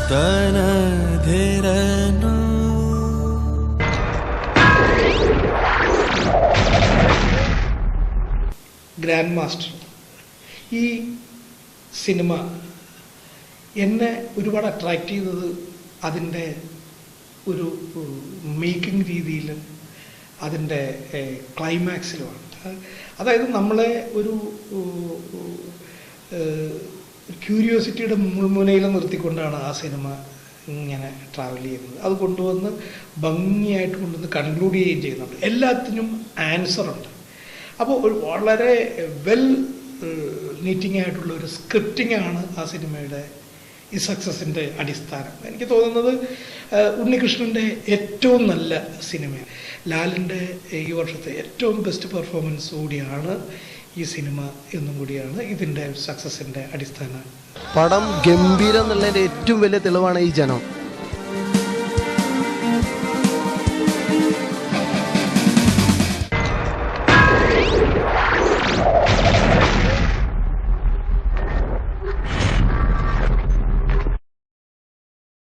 Grand master ഈ cinema എന്നെ ഒരുപാട് അട്രാക്റ്റ് ചെയ്തത് അതിൻ്റെ ഒരു മേക്കിംഗ് രീതിയിലും അതിൻ്റെ ക്ലൈമാക്സിലുമാണ്. അതായത് നമ്മളെ ഒരു ക്യൂരിയോസിറ്റിയുടെ മുൾമുനയിൽ നിർത്തിക്കൊണ്ടാണ് ആ സിനിമ ഇങ്ങനെ ട്രാവൽ ചെയ്യുന്നത്. അത് കൊണ്ടുവന്ന് ഭംഗിയായിട്ട് കൊണ്ടുവന്ന് കൺക്ലൂഡ് ചെയ്യുകയും ചെയ്യുന്നുണ്ട്. എല്ലാത്തിനും ആൻസറുണ്ട്. അപ്പോൾ ഒരു വളരെ വെൽ നീറ്റിംഗ് ആയിട്ടുള്ള ഒരു സ്ക്രിപ്റ്റിംഗ് ആണ് ആ സിനിമയുടെ ഈ സക്സസിൻ്റെ അടിസ്ഥാനം. എനിക്ക് തോന്നുന്നത് ഉണ്ണികൃഷ്ണൻ്റെ ഏറ്റവും നല്ല സിനിമയാണ്. ലാലിൻ്റെ ഈ വർഷത്തെ ഏറ്റവും ബെസ്റ്റ് പെർഫോമൻസ് കൂടിയാണ് ഈ സിനിമ എന്നും കൂടിയാണ് ഇതിൻ്റെ സക്സസിൻ്റെ അടിസ്ഥാനം. പടം ഗംഭീരം എന്നുള്ളതിൻ്റെ ഏറ്റവും വലിയ തെളിവാണ് ഈ ജനം.